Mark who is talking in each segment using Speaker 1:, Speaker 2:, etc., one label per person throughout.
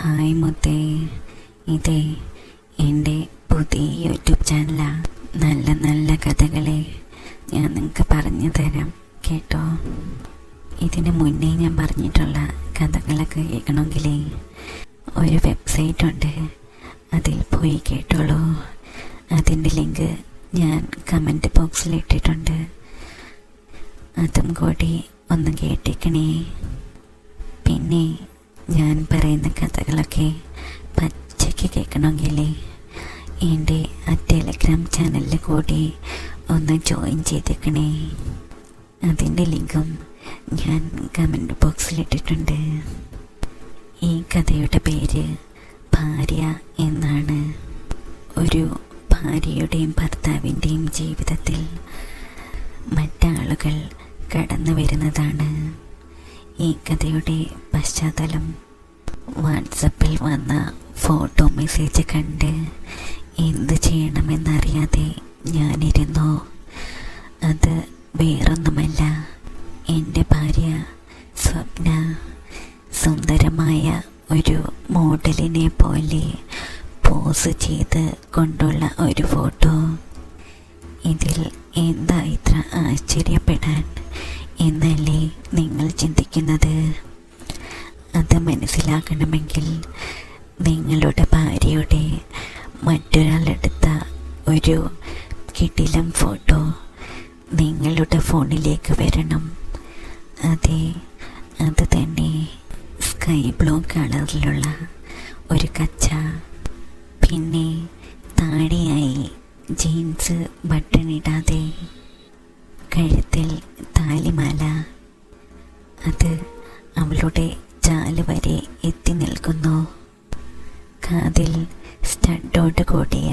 Speaker 1: Hi മുത്തേ, ഇതേ എൻ്റെ പുതിയ യൂട്യൂബ് ചാനലാണ്. നല്ല നല്ല കഥകളെ ഞാൻ നിങ്ങൾക്ക് പറഞ്ഞു തരാം, കേട്ടോ. ഇതിന് മുന്നേ ഞാൻ പറഞ്ഞിട്ടുള്ള കഥകളൊക്കെ കേൾക്കണമെങ്കിൽ ഒരു വെബ്സൈറ്റ് ഉണ്ട്, അതിൽ പോയി കേട്ടോളൂ. അതിൻ്റെ ലിങ്ക് ഞാൻ കമൻറ്റ് ബോക്സിൽ ഇട്ടിട്ടുണ്ട്, അതും കൂടി ഒന്ന് കേട്ടേക്കണേ. പിന്നെ ഞാൻ പറയുന്ന കഥകളൊക്കെ പച്ചയ്ക്ക് കേൾക്കണമെങ്കിൽ എൻ്റെ ടെലഗ്രാം ചാനലിൽ കൂടി ഒന്ന് ജോയിൻ ചെയ്തേക്കണേ. അതിൻ്റെ ലിങ്കും ഞാൻ കമൻറ്റ് ബോക്സിലിട്ടിട്ടുണ്ട്. ഈ കഥയുടെ പേര് ഭാര്യ എന്നാണ്. ഒരു ഭാര്യയുടെയും ഭർത്താവിൻ്റെയും ജീവിതത്തിൽ മറ്റാളുകൾ കടന്നു വരുന്നതാണ്. ഈ കഥയുടെ പശ്ചാത്തലം വാട്സപ്പിൽ വന്ന ഫോട്ടോ മെസ്സേജ് കണ്ട് എന്ത് ചെയ്യണമെന്നറിയാതെ ഞാനിരുന്നു. അത് വേറൊന്നുമല്ല, എൻ്റെ ഭാര്യ സ്വപ്ന സുന്ദരമായ ഒരു മോഡലിനെ പോലെ പോസ് ചെയ്ത് കൊണ്ടുള്ള ഒരു ഫോട്ടോ. ഇതിൽ എന്താ ഇത്ര ആശ്ചര്യപ്പെടാൻ എന്നല്ലേ നിങ്ങൾ ചിന്തിക്കുന്നത്? അത് മനസ്സിലാക്കണമെങ്കിൽ നിങ്ങളുടെ ഭാര്യയുടെ മറ്റൊരാളെടുത്ത ഒരു കിടിലം ഫോട്ടോ നിങ്ങളുടെ ഫോണിലേക്ക് വരണം. അതെ, അത് തന്നെ, സ്കൈ ബ്ലൂ കളറിലുള്ള ഒരു കച്ച, പിന്നെ താഴെയായി ജീൻസ് ബട്ടണിടാതെ കഴുത്തിൽ താലിമാല. അത് അവളുടെ ചാല് വരെ എത്തി നിൽക്കുന്നു. കാതിൽ സ്റ്റഡോട് കൂടിയ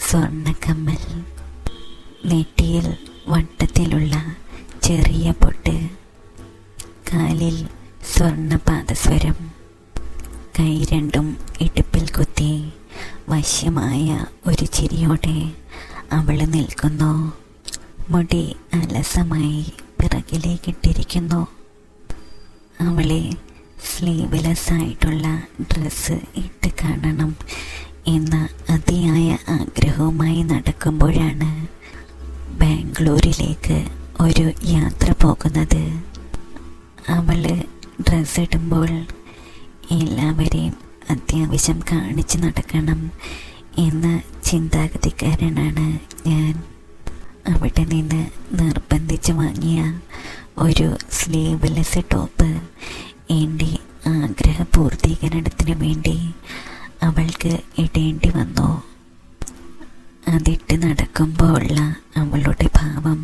Speaker 1: സ്വർണ്ണക്കമ്മൽ, നെറ്റിയിൽ വട്ടത്തിലുള്ള ചെറിയ പൊട്ട്, കാലിൽ സ്വർണ്ണ പാദസ്വരം, കൈ രണ്ടും ഇടുപ്പിൽ കുത്തി വശ്യമായ ഒരു ചിരിയോടെ അവൾ നിൽക്കുന്നു. മുടി അലസമായി പിറകിലേക്കിട്ടിരിക്കുന്നു. അവളെ സ്ലീവ്ലെസ് ആയിട്ടുള്ള ഡ്രസ്സ് ഇട്ട് കാണണം എന്ന അതിയായ ആഗ്രഹവുമായി നടക്കുമ്പോഴാണ് ബാംഗ്ലൂരിലേക്ക് ഒരു യാത്ര പോകുന്നത്. അവൾ ഡ്രസ്സ് ഇടുമ്പോൾ എല്ലാവരെയും അത്യാവശ്യം കാണിച്ച് നടക്കണം എന്ന ചിന്താഗതിക്കാരനാണ് ഞാൻ. അവിടെ നിന്ന് നിർബന്ധിച്ച് വാങ്ങിയ ഒരു സ്ലീവ്ലെസ് ടോപ്പ് എൻ്റെ ആഗ്രഹ പൂർത്തീകരണത്തിന് വേണ്ടി അവൾക്ക് ഇടേണ്ടി വന്നു. അതിട്ട് നടക്കുമ്പോൾ ഉള്ള അവളുടെ ഭാവം,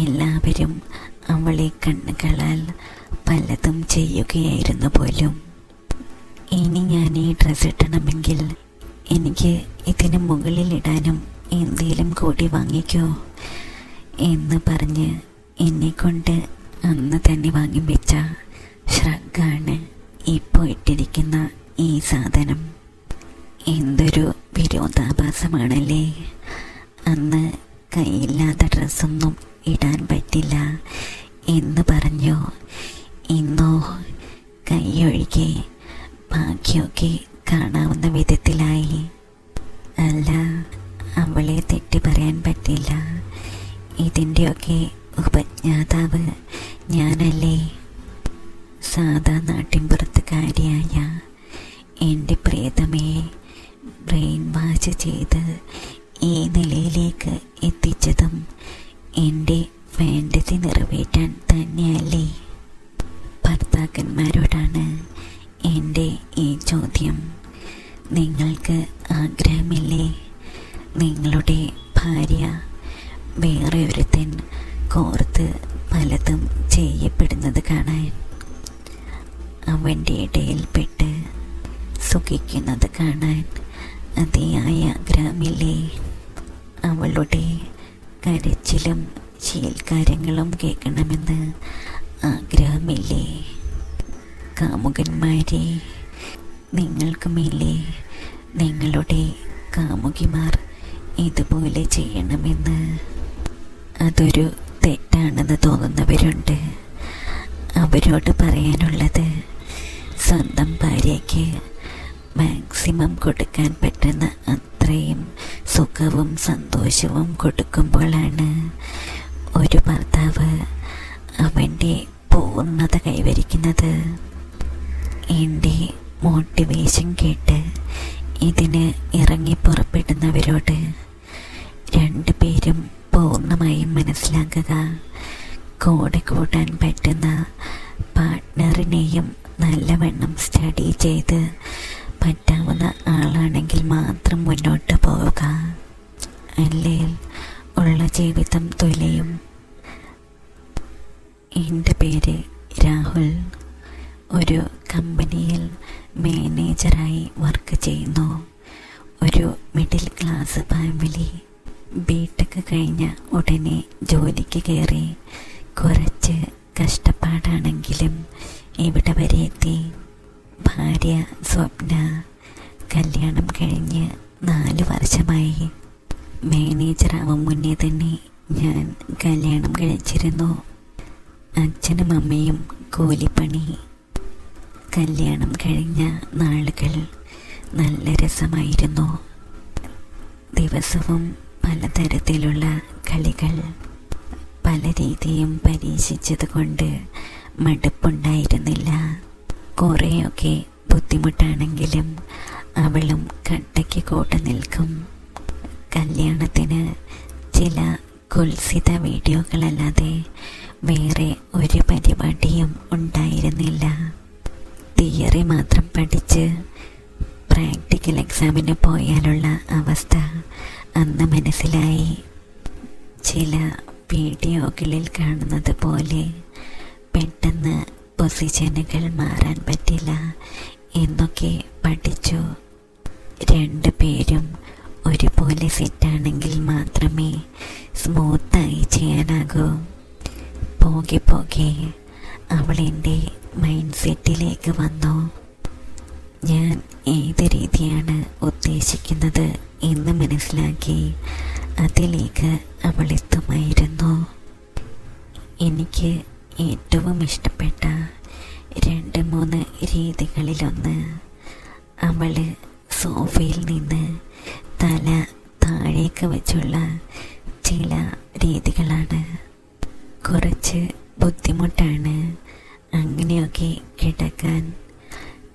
Speaker 1: എല്ലാവരും അവളെ കണ്ണുകളാൽ പലതും ചെയ്യുകയായിരുന്നു പോലും. ഇനി ഞാൻ ഈ ഡ്രസ്സ് ഇടണമെങ്കിൽ എനിക്ക് ഇതിന് മുകളിലിടാനും എന്തേലും കൂടി വാങ്ങിക്കോ എന്ന് പറഞ്ഞ് എന്നെക്കൊണ്ട് അന്ന് തന്നെ വാങ്ങി വെച്ച ഷ്രഗാണ് ഇപ്പോൾ ഇട്ടിരിക്കുന്ന ഈ സാധനം. എന്തൊരു വിരോധാഭാസമാണല്ലേ. അന്ന് കൈയില്ലാത്ത ഡ്രസ്സൊന്നും ഇടാൻ പറ്റില്ല എന്ന് പറഞ്ഞു. ഇന്നോ കൈയൊഴികെ ബാക്കിയൊക്കെ കാണാവുന്ന വിധത്തിലായി. അല്ല, അവളെ തെറ്റി പറയാൻ പറ്റില്ല. ഇതിൻ്റെയൊക്കെ ഉപജ്ഞാതാവ് ഞാനല്ലേ. സാധാ നാട്ടിൻപുറത്തുകാരിയായ എൻ്റെ പ്രിയതമയെ ബ്രെയിൻ വാഷ് ചെയ്ത് ഈ നിലയിലേക്ക് എത്തിച്ചതും എൻ്റെ ഫാൻ്റസി നിറവേറ്റാൻ തന്നെയല്ലേ. ഭർത്താക്കന്മാരോടാണ് എൻ്റെ ഈ ചോദ്യം. നിങ്ങൾക്ക് ആഗ്രഹമില്ലേ നിങ്ങളുടെ ഭാര്യ വേറെ ഒരുത്തൻ കോർത്ത് പലതും ചെയ്യപ്പെടുന്നത് കാണാൻ? അവൻ്റെ ഇടയിൽപ്പെട്ട് സുഖിക്കുന്നത് കാണാൻ അതിയായ ആഗ്രഹമില്ലേ? അവളുടെ കരച്ചിലും ശീൽക്കാരങ്ങളും കേൾക്കണമെന്ന് ആഗ്രഹമില്ലേ? കാമുകന്മാരെ, നിങ്ങൾക്കുമില്ലേ നിങ്ങളുടെ കാമുകിമാർ ഇതുപോലെ ചെയ്യണമെന്ന്? അതൊരു തെറ്റാണെന്ന് തോന്നുന്നവരുണ്ട്. അവരോട് പറയാനുള്ളത്, സ്വന്തം ഭാര്യയ്ക്ക് മാക്സിമം കൊടുക്കാൻ പറ്റുന്ന അത്രയും സുഖവും സന്തോഷവും കൊടുക്കുമ്പോഴാണ് ഒരു ഭർത്താവ് അവൻ്റെ പൂർണ്ണത കൈവരിക്കുന്നത്. എൻ്റെ മോട്ടിവേഷൻ കേട്ട് ഇതിന് ഇറങ്ങി പുറപ്പെടുന്നവരോട് രണ്ടുപേരും പൂർണ്ണമായും മനസ്സിലാക്കുക, കൂടെ കൂടാൻ പറ്റുന്ന പാർട്ട്ണറിനെയും നല്ലവണ്ണം സ്റ്റഡി ചെയ്ത് പറ്റാവുന്ന ആളാണെങ്കിൽ മാത്രം മുന്നോട്ട് പോവുക. അല്ലെങ്കിൽ ഉള്ള ജീവിതം തുലയും. എൻ്റെ പേര് രാഹുൽ. ഒരു കമ്പനിയിൽ മാനേജറായി വർക്ക് ചെയ്യുന്നു. ഒരു മിഡിൽ ക്ലാസ് ഫാമിലി. ബിടെക് കഴിഞ്ഞ ഉടനെ ജോലിക്ക് കയറി. കുറച്ച് കഷ്ടപ്പാടാണെങ്കിലും ഇവിടെ വരെ എത്തി. ഭാര്യ സ്വപ്ന. കല്യാണം കഴിഞ്ഞ് 4 വർഷമായി. മാനേജറാവും മുന്നേ തന്നെ ഞാൻ കല്യാണം കഴിച്ചിരുന്നു. അച്ഛനും അമ്മയും കൂലിപ്പണി. കല്യാണം കഴിഞ്ഞ നാളുകൾ നല്ല രസമായിരുന്നു. ദിവസവും പലതരത്തിലുള്ള കളികൾ. പല രീതിയും പരീക്ഷിച്ചത് കൊണ്ട് മടുപ്പുണ്ടായിരുന്നില്ല. കുറേയൊക്കെ ബുദ്ധിമുട്ടാണെങ്കിലും അവളും കട്ടയ്ക്ക് കൂടെ നിൽക്കും. കല്യാണത്തിന് ചില കുൽസിത വീഡിയോകളല്ലാതെ വേറെ ഒരു പരിപാടിയും ഉണ്ടായിരുന്നില്ല. തിയറി മാത്രം പഠിച്ച് പ്രാക്ടിക്കൽ എക്സാമിന് പോയാലുള്ള അവസ്ഥ അന്ന് മനസ്സിലായി. ചില വീഡിയോകളിൽ കാണുന്നത് പോലെ പെട്ടെന്ന് പൊസിഷനുകൾ മാറാൻ പറ്റില്ല എന്നൊക്കെ പഠിച്ചു. 2 പേരും ഒരുപോലെ സെറ്റാണെങ്കിൽ മാത്രമേ സ്മൂത്തായി ചെയ്യാനാകൂ. പോകെ പോകെ അവൾ എൻ്റെ മൈൻഡ് സെറ്റിലേക്ക് വന്നു. ഞാൻ ഏത് രീതിയാണ് ഉദ്ദേശിക്കുന്നത് എന്ന് മനസ്സിലാക്കി അതിലേക്ക് അവൾ എത്തുമായിരുന്നു. എനിക്ക് ഏറ്റവും ഇഷ്ടപ്പെട്ട 2-3 രീതികളിലൊന്ന് അവൾ സോഫയിൽ നിന്ന് തല താഴേക്ക് വെച്ചുള്ള ചില രീതികളാണ്. കുറച്ച് ബുദ്ധിമുട്ടാണ് അങ്ങനെയൊക്കെ കിടക്കാൻ.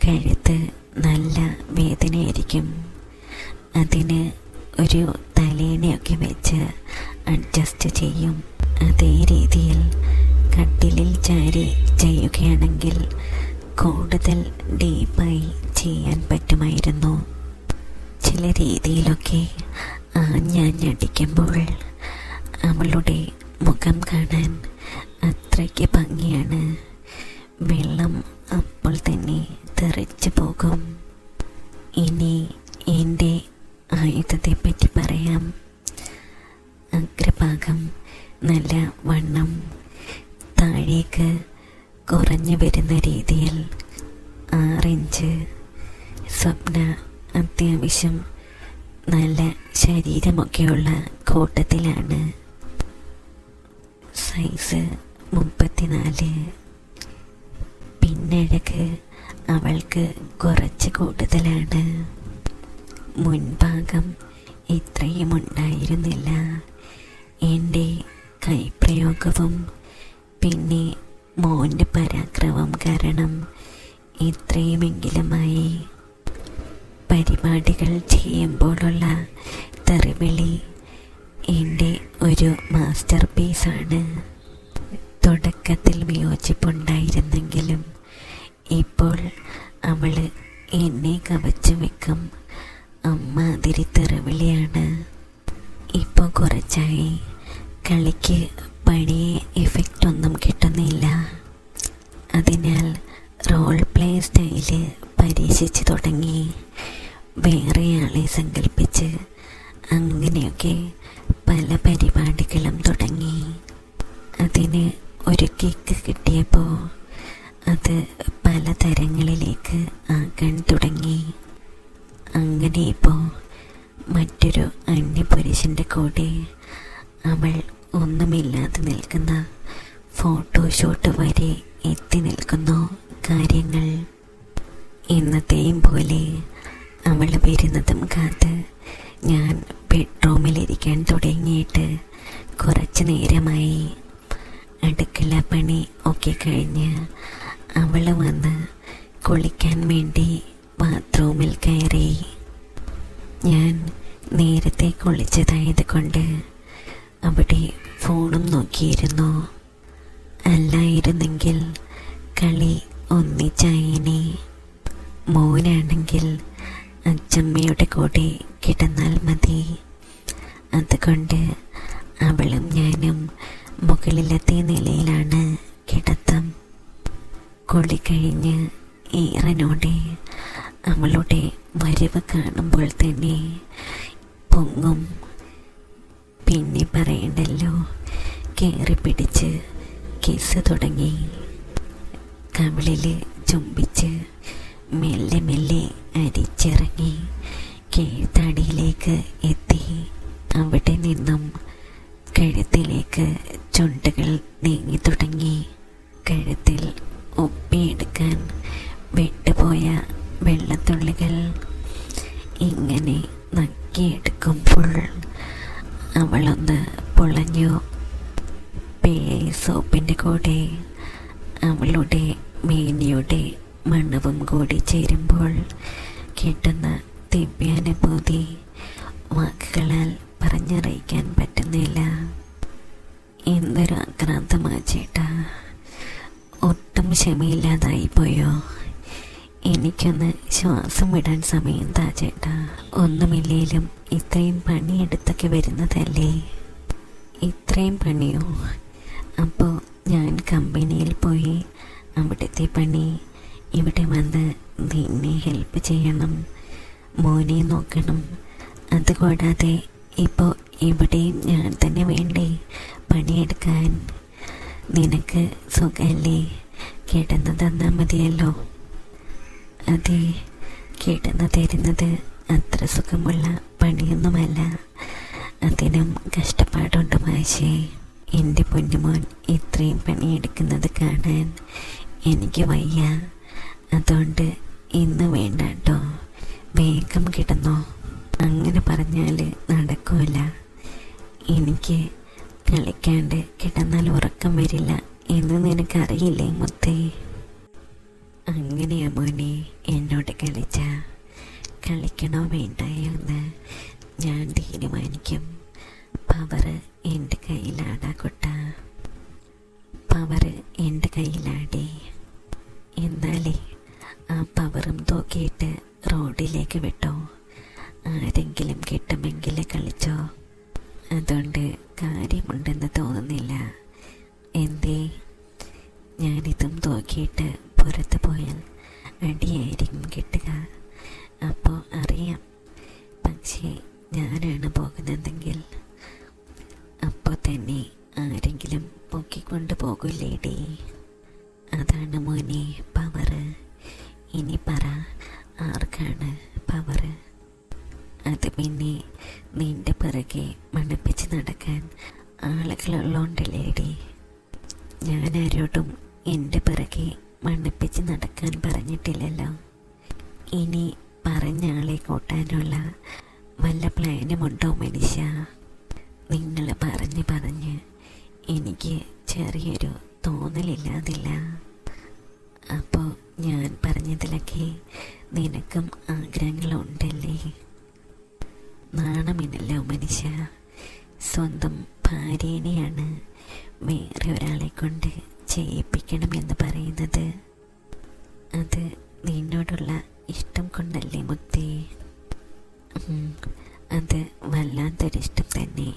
Speaker 1: കഴുത്ത് നല്ല വേദനയായിരിക്കും. അതിന് ഒരു തലേണയൊക്കെ വെച്ച് അഡ്ജസ്റ്റ് ചെയ്യും. അതേ രീതിയിൽ കട്ടിലിൽ ചാരി ചെയ്യുകയാണെങ്കിൽ കൂടുതൽ ഡീപ്പായി ചെയ്യാൻ പറ്റുമായിരുന്നു. ചില രീതിയിലൊക്കെ ആഞ്ഞടിക്കുമ്പോൾ അവളുടെ മുഖം കാണാൻ അത്രയ്ക്ക് ഭംഗിയാണ്. വെള്ളം അപ്പോൾ തന്നെ തെറിച്ചു പോകും. ഇനി എൻ്റെ ആയുധത്തെപ്പറ്റി പറയാം. അഗ്രഭാഗം നല്ല വണ്ണം താഴേക്ക് കുറഞ്ഞു വരുന്ന രീതിയിൽ 6 ഇഞ്ച്. സ്വപ്ന അത്യാവശ്യം നല്ല ശരീരമൊക്കെയുള്ള കൂട്ടത്തിലാണ്. സൈസ് 34. പിന്നഴക് അവൾക്ക് കുറച്ച് കൂടുതലാണ്. മുൻഭാഗം ഇത്രയും ഉണ്ടായിരുന്നില്ല. എൻ്റെ കൈപ്രയോഗവും പിന്നെ മോൻ്റെ പരാക്രമം കാരണം ഇത്രയുമെങ്കിലുമായി. പരിപാടികൾ ചെയ്യുമ്പോഴുള്ള തെറിവിളി എൻ്റെ ഒരു മാസ്റ്റർ പീസാണ്. തുടക്കത്തിൽ വിയോജിപ്പുണ്ടായിരുന്നെങ്കിലും ഇപ്പോൾ അവൾ എന്നെ കവച്ചു വെക്കും. അമ്മാതിരി തെറിവിളിയാണ്. ഇപ്പോൾ കുറച്ചായി കളിക്ക് പഴയ എഫക്റ്റ് ഒന്നും കിട്ടുന്നില്ല. അതിനാൽ റോൾ പ്ലേ സ്റ്റൈല് പരീക്ഷിച്ച് തുടങ്ങി. വേറെ ആളെ സങ്കല്പിച്ച് അങ്ങനെയൊക്കെ പല പരിപാടികളും തുടങ്ങി. അതിന് ഒരു കിക്ക് കിട്ടിയപ്പോൾ അത് പല തരങ്ങളിലേക്ക് ആക്കാൻ തുടങ്ങി. അങ്ങനെ ഇപ്പോൾ മറ്റൊരു അന്യപുരുഷൻ്റെ കൂടെ അവൾ ഒന്നുമില്ലാതെ നിൽക്കുന്ന ഫോട്ടോഷൂട്ട് വരെ എത്തി നിൽക്കുന്നു. കാര്യങ്ങൾ എന്നത്തെയും പോലെ അവൾ വരുന്നതും കാത്ത് ഞാൻ ബെഡ്റൂമിലിരിക്കാൻ തുടങ്ങിയിട്ട് കുറച്ച് നേരമായി. അടുക്കള പണി ഒക്കെ കഴിഞ്ഞ് അവൾ വന്ന് കുളിക്കാൻ വേണ്ടി ബാത്റൂമിൽ കയറി. ഞാൻ നേരത്തെ കുളിച്ചതായത് കൊണ്ട് അവിടെ ഫോണും നോക്കിയിരുന്നു. അല്ലായിരുന്നെങ്കിൽ കളി ഒന്നിച്ചായിനെ. മോനാണെങ്കിൽ അച്ചമ്മയുടെ കൂടെ കിടന്നാൽ മതി. അതുകൊണ്ട് അവളും ഞാനും മുകളിലത്തെ നിലയിലാണ് കിടത്തം. കുളി കഴിഞ്ഞ് ഈറനോടെ അവളുടെ വരവ് കാണുമ്പോൾ തന്നെ പൊങ്ങും. പിന്നെ പറയണ്ടല്ലോ, കയറി പിടിച്ച് കിസ് തുടങ്ങി. കവിളിൽ ചുംബിച്ച് മെല്ലെ മെല്ലെ അരിച്ചിറങ്ങി കീഴ്ത്താടിയിലേക്ക് എത്തി. അവിടെ നിന്നും കഴുത്തിലേക്ക് ചുണ്ടുകൾ നീങ്ങി തുടങ്ങി. കഴുത്തിൽ ഒപ്പിയെടുക്കാൻ വിട്ടുപോയ വെള്ളത്തുള്ളികൾ ഇങ്ങനെ നക്കിയെടുക്കുമ്പോൾ അവളൊന്ന് പൊളഞ്ഞു. സോപ്പിൻ്റെ കൂടെ അവളുടെ മേനിയുടെ മണവും കൂടി ചേരുമ്പോൾ കിട്ടുന്ന ദിവ്യാനുഭൂതി വാക്കുകളാൽ പറഞ്ഞറിയിക്കാൻ പറ്റുന്നില്ല. എന്തൊരു ആക്രാന്തമാ ചേട്ടാ, ഒട്ടും ക്ഷമയില്ലാതായി പോയോ? എനിക്കൊന്ന് ശ്വാസം വിടാൻ സമയം താ ചേട്ടാ. ഒന്നുമില്ലേലും ഇത്രയും പണിയെടുത്തൊക്കെ വരുന്നതല്ലേ. ഇത്രയും പണിയോ? അപ്പോൾ ഞാൻ കമ്പനിയിൽ പോയി അവിടുത്തെ പണി ഇവിടെ വന്ന് നിന്നെ ഹെൽപ്പ് ചെയ്യണം, മോനെ നോക്കണം. അതുകൂടാതെ ഇപ്പോൾ ഇവിടെയും ഞാൻ തന്നെ വേണ്ടേ പണിയെടുക്കാൻ? നിനക്ക് സുഖമല്ലേ? കിടന്നു തന്നാൽ മതിയല്ലോ. അതെ, കിടന്നു തരുന്നത് അത്ര സുഖമുള്ള പണിയൊന്നുമല്ല. അതിനും കഷ്ടപ്പാടുണ്ട് മാഷേ. എൻ്റെ പൊന്നുമോൻ ഇത്രയും പണിയെടുക്കുന്നത് കാണാൻ എനിക്ക് വയ്യ. അതുകൊണ്ട് ഇന്ന് വേണ്ട കേട്ടോ, വേഗം കിടന്നോ. അങ്ങനെ പറഞ്ഞാൽ നടക്കൂല. എനിക്ക് കളിക്കാണ്ട് കിടന്നാൽ ഉറക്കം വരില്ല എന്ന് നിനക്കറിയില്ലേ മുത്തേ? അങ്ങനെയാ മോനെ എന്നോട് കളിക്കണോ വേണ്ടായോ എന്ന് ഞാൻ തീരുമാനിക്കും. പവർ എൻ്റെ കയ്യിലാടാ കുട്ട, പവർ എൻ്റെ കയ്യിലാടി. എന്നാലേ ആ പവറും തൂക്കിയിട്ട് റോഡിലേക്ക് വിട്ടോ. ആരെങ്കിലും കിട്ടുമെങ്കിൽ കളിച്ചോ. അതുകൊണ്ട് കാര്യമുണ്ടെന്ന് തോന്നുന്നില്ല. എന്തേ? ഞാനിതും തൂക്കിയിട്ട് പുറത്ത് പോയാൽ അടിയായിരിക്കും കിട്ടുക. അപ്പോൾ അറിയാം. പക്ഷേ ഞാനാണ് പോകുന്നതെങ്കിൽ അപ്പോൾ തന്നെ ആരെങ്കിലും പൊക്കിക്കൊണ്ട് പോകില്ലേടി. അതാണ് മോനെ പവർ. ഇനി പറ, ആർക്കാണ് പവർ? അത് പിന്നെ നിന്റെ പിറകെ മണപ്പിച്ച് നടക്കാൻ ആളുകളുള്ളോണ്ടല്ലേടി. ഞാനാരോടും എൻ്റെ പിറകെ മണപ്പിച്ച് നടക്കാൻ പറഞ്ഞിട്ടില്ലല്ലോ. ഇനി പറഞ്ഞ ആളെ കൂട്ടാനുള്ള വല്ല പ്ലാനുമുണ്ടോ മനുഷ്യ? നിങ്ങൾ പറഞ്ഞ് എനിക്ക് ചെറിയൊരു തോന്നലില്ലാതില്ല. അപ്പോൾ ഞാൻ പറഞ്ഞതിലൊക്കെ നിനക്കും ആഗ്രഹങ്ങളുണ്ടല്ലേ? നാണമില്ലല്ലോ മനുഷ്യ, സ്വന്തം ഭാര്യേനെയാണ് വേറെ ഒരാളെ കൊണ്ട് ചെയ്യിപ്പിക്കണമെന്ന് പറയുന്നത്. അത് നിന്നോടുള്ള ഇഷ്ടം കൊണ്ടല്ലേ മുത്തേ? അത് വല്ലാത്തൊരിഷ്ടം തന്നെ.